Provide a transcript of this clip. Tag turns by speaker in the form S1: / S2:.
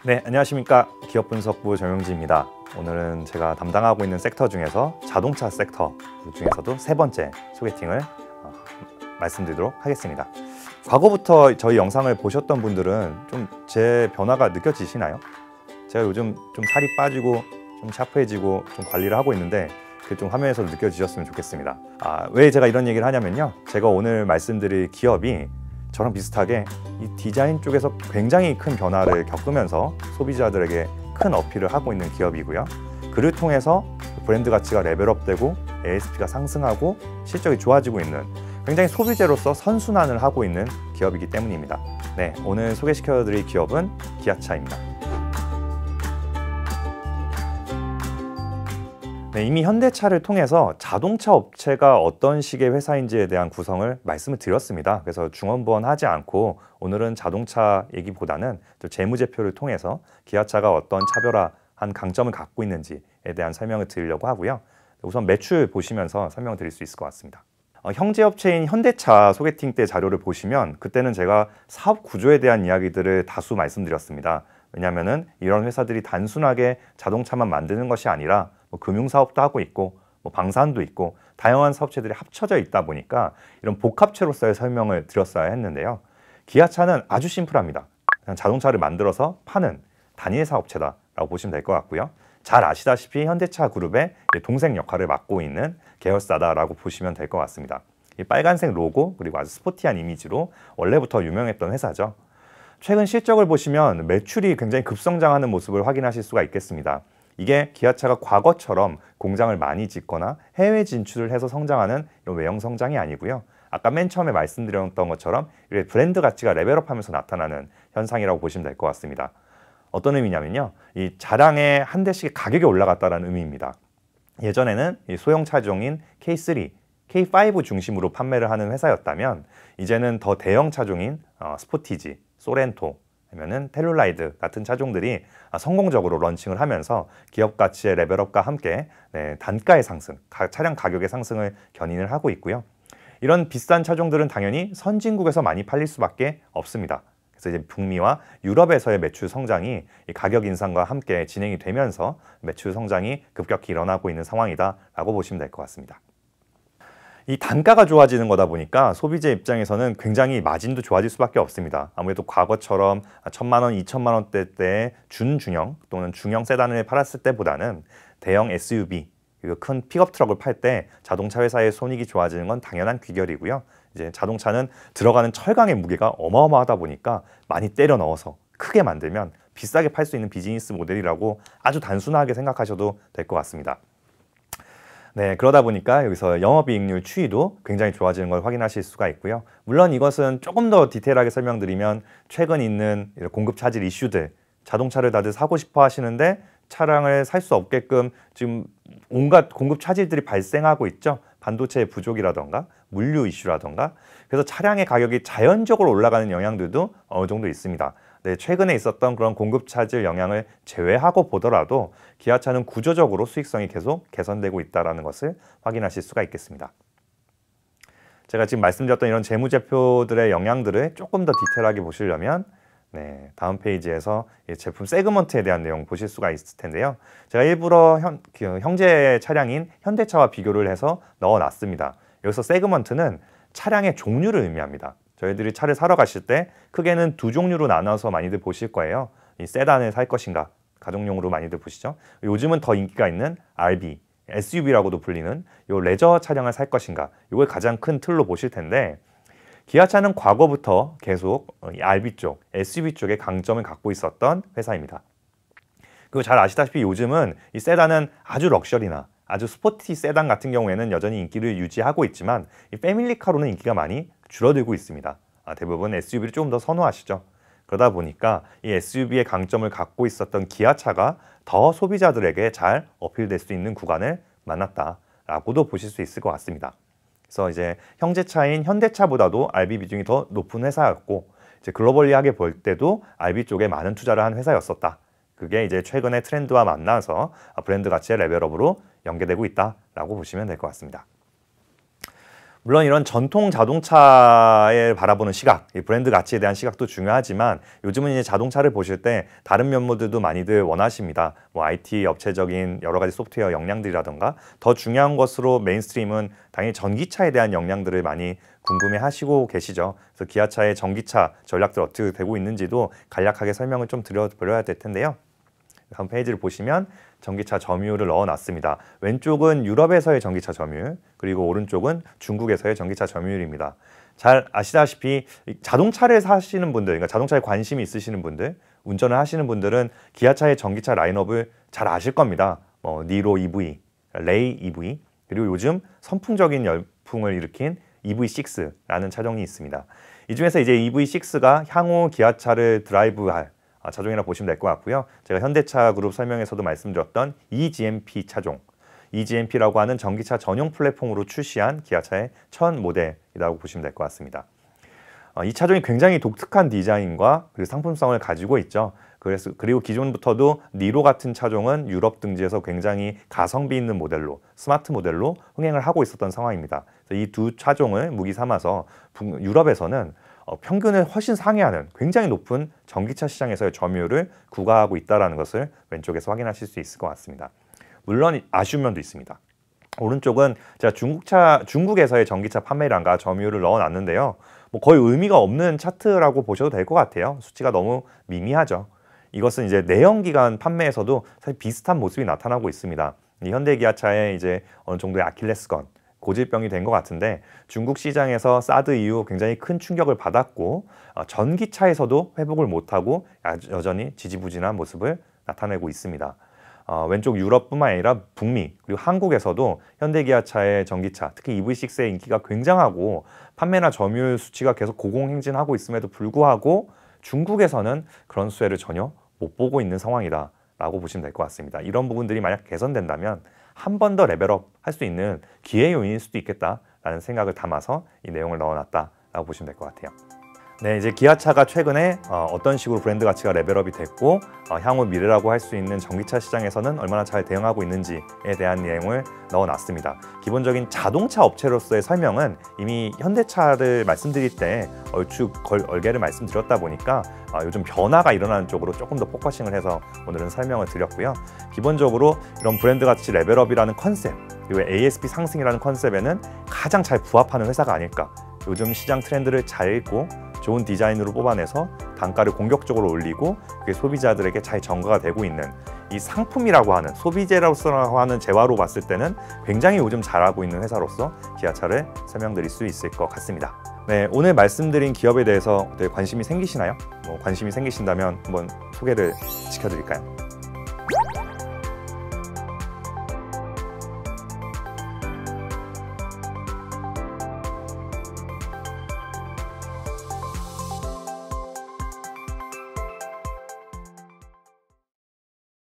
S1: 네, 안녕하십니까. 기업분석부 정영지입니다. 오늘은 제가 담당하고 있는 섹터 중에서 자동차 섹터 중에서도 세 번째 소개팅을 말씀드리도록 하겠습니다. 과거부터 저희 영상을 보셨던 분들은 좀 제 변화가 느껴지시나요? 제가 요즘 좀 살이 빠지고 좀 샤프해지고 좀 관리를 하고 있는데 그게 좀 화면에서 느껴지셨으면 좋겠습니다. 왜 제가 이런 얘기를 하냐면요, 제가 오늘 말씀드릴 기업이 저랑 비슷하게 이 디자인 쪽에서 굉장히 큰 변화를 겪으면서 소비자들에게 큰 어필을 하고 있는 기업이고요. 그를 통해서 브랜드 가치가 레벨업되고 ASP가 상승하고 실적이 좋아지고 있는 굉장히 소비재로서 선순환을 하고 있는 기업이기 때문입니다. 네, 오늘 소개시켜드릴 기업은 기아차입니다. 네, 이미 현대차를 통해서 자동차 업체가 어떤 식의 회사인지에 대한 구성을 말씀을 드렸습니다. 그래서 중원부원하지 않고 오늘은 자동차 얘기보다는 또 재무제표를 통해서 기아차가 어떤 차별화한 강점을 갖고 있는지에 대한 설명을 드리려고 하고요. 우선 매출 보시면서 설명을 드릴 수 있을 것 같습니다. 형제업체인 현대차 소개팅 때 자료를 보시면 그때는 제가 사업 구조에 대한 이야기들을 다수 말씀드렸습니다. 왜냐하면 이런 회사들이 단순하게 자동차만 만드는 것이 아니라 금융사업도 하고 있고 방산도 있고 다양한 사업체들이 합쳐져 있다 보니까 이런 복합체로서의 설명을 드렸어야 했는데요. 기아차는 아주 심플합니다. 그냥 자동차를 만들어서 파는 단일 사업체다라고 보시면 될 것 같고요. 잘 아시다시피 현대차 그룹의 동생 역할을 맡고 있는 계열사다라고 보시면 될 것 같습니다. 이 빨간색 로고 그리고 아주 스포티한 이미지로 원래부터 유명했던 회사죠. 최근 실적을 보시면 매출이 굉장히 급성장하는 모습을 확인하실 수가 있겠습니다. 이게 기아차가 과거처럼 공장을 많이 짓거나 해외 진출을 해서 성장하는 이런 외형 성장이 아니고요. 아까 맨 처음에 말씀드렸던 것처럼 브랜드 가치가 레벨업하면서 나타나는 현상이라고 보시면 될 것 같습니다. 어떤 의미냐면요, 이 차량의 한 대씩 가격이 올라갔다는 의미입니다. 예전에는 이 소형 차종인 K3, K5 중심으로 판매를 하는 회사였다면 이제는 더 대형 차종인 스포티지, 소렌토, 아니면은 텔룰라이드 같은 차종들이 성공적으로 런칭을 하면서 기업 가치의 레벨업과 함께 단가의 상승, 차량 가격의 상승을 견인을 하고 있고요. 이런 비싼 차종들은 당연히 선진국에서 많이 팔릴 수밖에 없습니다. 그래서 이제 북미와 유럽에서의 매출 성장이 이 가격 인상과 함께 진행이 되면서 매출 성장이 급격히 일어나고 있는 상황이다라고 보시면 될 것 같습니다. 이 단가가 좋아지는 거다 보니까 소비자 입장에서는 굉장히 마진도 좋아질 수밖에 없습니다. 아무래도 과거처럼 1,000만 원, 2,000만 원대의 준중형 또는 중형 세단을 팔았을 때보다는 대형 SUV, 큰 픽업 트럭을 팔 때 자동차 회사의 손익이 좋아지는 건 당연한 귀결이고요. 이제 자동차는 들어가는 철강의 무게가 어마어마하다 보니까 많이 때려 넣어서 크게 만들면 비싸게 팔 수 있는 비즈니스 모델이라고 아주 단순하게 생각하셔도 될 것 같습니다. 네, 그러다 보니까 여기서 영업이익률 추이도 굉장히 좋아지는 걸 확인하실 수가 있고요. 물론 이것은 조금 더 디테일하게 설명드리면 최근 있는 공급 차질 이슈들, 자동차를 다들 사고 싶어 하시는데 차량을 살 수 없게끔 지금 온갖 공급 차질들이 발생하고 있죠. 반도체의 부족이라던가 물류 이슈라던가. 그래서 차량의 가격이 자연적으로 올라가는 영향들도 어느 정도 있습니다. 네, 최근에 있었던 그런 공급 차질 영향을 제외하고 보더라도 기아차는 구조적으로 수익성이 계속 개선되고 있다는 것을 확인하실 수가 있겠습니다. 제가 지금 말씀드렸던 이런 재무제표들의 영향들을 조금 더 디테일하게 보시려면 다음 페이지에서 제품 세그먼트에 대한 내용 보실 수가 있을 텐데요. 제가 일부러 형제 차량인 현대차와 비교를 해서 넣어놨습니다. 여기서 세그먼트는 차량의 종류를 의미합니다. 저희들이 차를 사러 가실 때 크게는 두 종류로 나눠서 많이들 보실 거예요. 이 세단을 살 것인가, 가족용으로 많이들 보시죠. 요즘은 더 인기가 있는 RB, SUV라고도 불리는 요 레저 차량을 살 것인가, 이걸 가장 큰 틀로 보실 텐데 기아차는 과거부터 계속 이 RB 쪽, SUV 쪽에 강점을 갖고 있었던 회사입니다. 그리고 잘 아시다시피 요즘은 이 세단은 아주 럭셔리나 아주 스포티 세단 같은 경우에는 여전히 인기를 유지하고 있지만 이 패밀리카로는 인기가 많이 줄어들고 있습니다. 대부분 SUV를 조금 더 선호하시죠. 그러다 보니까 이 SUV의 강점을 갖고 있었던 기아차가 더 소비자들에게 잘 어필될 수 있는 구간을 만났다라고도 보실 수 있을 것 같습니다. 그래서 이제 형제차인 현대차보다도 RB 비중이 더 높은 회사였고 이제 글로벌리하게 볼 때도 RB 쪽에 많은 투자를 한 회사였었다. 그게 이제 최근의 트렌드와 만나서 브랜드 가치의 레벨업으로 연계되고 있다라고 보시면 될 것 같습니다. 물론 이런 전통 자동차에 바라보는 시각, 이 브랜드 가치에 대한 시각도 중요하지만 요즘은 이제 자동차를 보실 때 다른 면모들도 많이들 원하십니다. 뭐 IT 업체적인 여러 가지 소프트웨어 역량들이라던가 더 중요한 것으로 메인스트림은 당연히 전기차에 대한 역량들을 많이 궁금해하시고 계시죠. 그래서 기아차의 전기차 전략들 어떻게 되고 있는지도 간략하게 설명을 좀 드려야 될 텐데요. 다음 페이지를 보시면 전기차 점유율을 넣어놨습니다. 왼쪽은 유럽에서의 전기차 점유율, 그리고 오른쪽은 중국에서의 전기차 점유율입니다. 잘 아시다시피 자동차를 사시는 분들, 그러니까 자동차에 관심이 있으시는 분들, 운전을 하시는 분들은 기아차의 전기차 라인업을 잘 아실 겁니다. 니로 EV, 레이 EV, 그리고 요즘 선풍적인 열풍을 일으킨 EV6라는 차종이 있습니다. 이 중에서 이제 EV6가 향후 기아차를 드라이브할 차종이라고 보시면 될 것 같고요. 제가 현대차 그룹 설명에서도 말씀드렸던 eGMP 차종, eGMP라고 하는 전기차 전용 플랫폼으로 출시한 기아차의 첫 모델이라고 보시면 될 것 같습니다. 이 차종이 굉장히 독특한 디자인과 그리고 상품성을 가지고 있죠. 그리고 기존부터도 니로 같은 차종은 유럽 등지에서 굉장히 가성비 있는 모델로, 스마트 모델로 흥행을 하고 있었던 상황입니다. 이 두 차종을 무기 삼아서 유럽에서는 평균을 훨씬 상회하는 굉장히 높은 전기차 시장에서의 점유율을 구가하고 있다는 것을 왼쪽에서 확인하실 수 있을 것 같습니다. 물론 아쉬운 면도 있습니다. 오른쪽은 제가 중국에서의 전기차 판매량과 점유율을 넣어놨는데요. 거의 의미가 없는 차트라고 보셔도 될 것 같아요. 수치가 너무 미미하죠. 이것은 이제 내연기관 판매에서도 사실 비슷한 모습이 나타나고 있습니다. 이 현대기아차의 이제 어느 정도의 아킬레스건, 고질병이 된 것 같은데 중국 시장에서 사드 이후 굉장히 큰 충격을 받았고 전기차에서도 회복을 못하고 여전히 지지부진한 모습을 나타내고 있습니다. 왼쪽 유럽뿐만 아니라 북미 그리고 한국에서도 현대기아차의 전기차, 특히 EV6의 인기가 굉장하고 판매나 점유율 수치가 계속 고공행진하고 있음에도 불구하고 중국에서는 그런 수혜를 전혀 못 보고 있는 상황이다 라고 보시면 될 것 같습니다. 이런 부분들이 만약 개선된다면 한 번 더 레벨업 할 수 있는 기회 요인일 수도 있겠다라는 생각을 담아서 이 내용을 넣어놨다라고 보시면 될 것 같아요. 네, 이제 기아차가 최근에 어떤 식으로 브랜드 가치가 레벨업이 됐고 향후 미래라고 할 수 있는 전기차 시장에서는 얼마나 잘 대응하고 있는지에 대한 내용을 넣어놨습니다. 기본적인 자동차 업체로서의 설명은 이미 현대차를 말씀드릴 때 얼추 얼개를 말씀드렸다 보니까 요즘 변화가 일어나는 쪽으로 조금 더 포커싱을 해서 오늘은 설명을 드렸고요. 기본적으로 이런 브랜드 가치 레벨업이라는 컨셉, 그리고 ASP 상승이라는 컨셉에는 가장 잘 부합하는 회사가 아닐까. 요즘 시장 트렌드를 잘 읽고 좋은 디자인으로 뽑아내서 단가를 공격적으로 올리고 그게 소비자들에게 잘 전가가 되고 있는 이 상품이라고 하는 소비재로서 하는 재화로 봤을 때는 굉장히 요즘 잘하고 있는 회사로서 기아차를 설명드릴 수 있을 것 같습니다. 네, 오늘 말씀드린 기업에 대해서 되게 관심이 생기시나요? 관심이 생기신다면 한번 소개를 시켜드릴까요?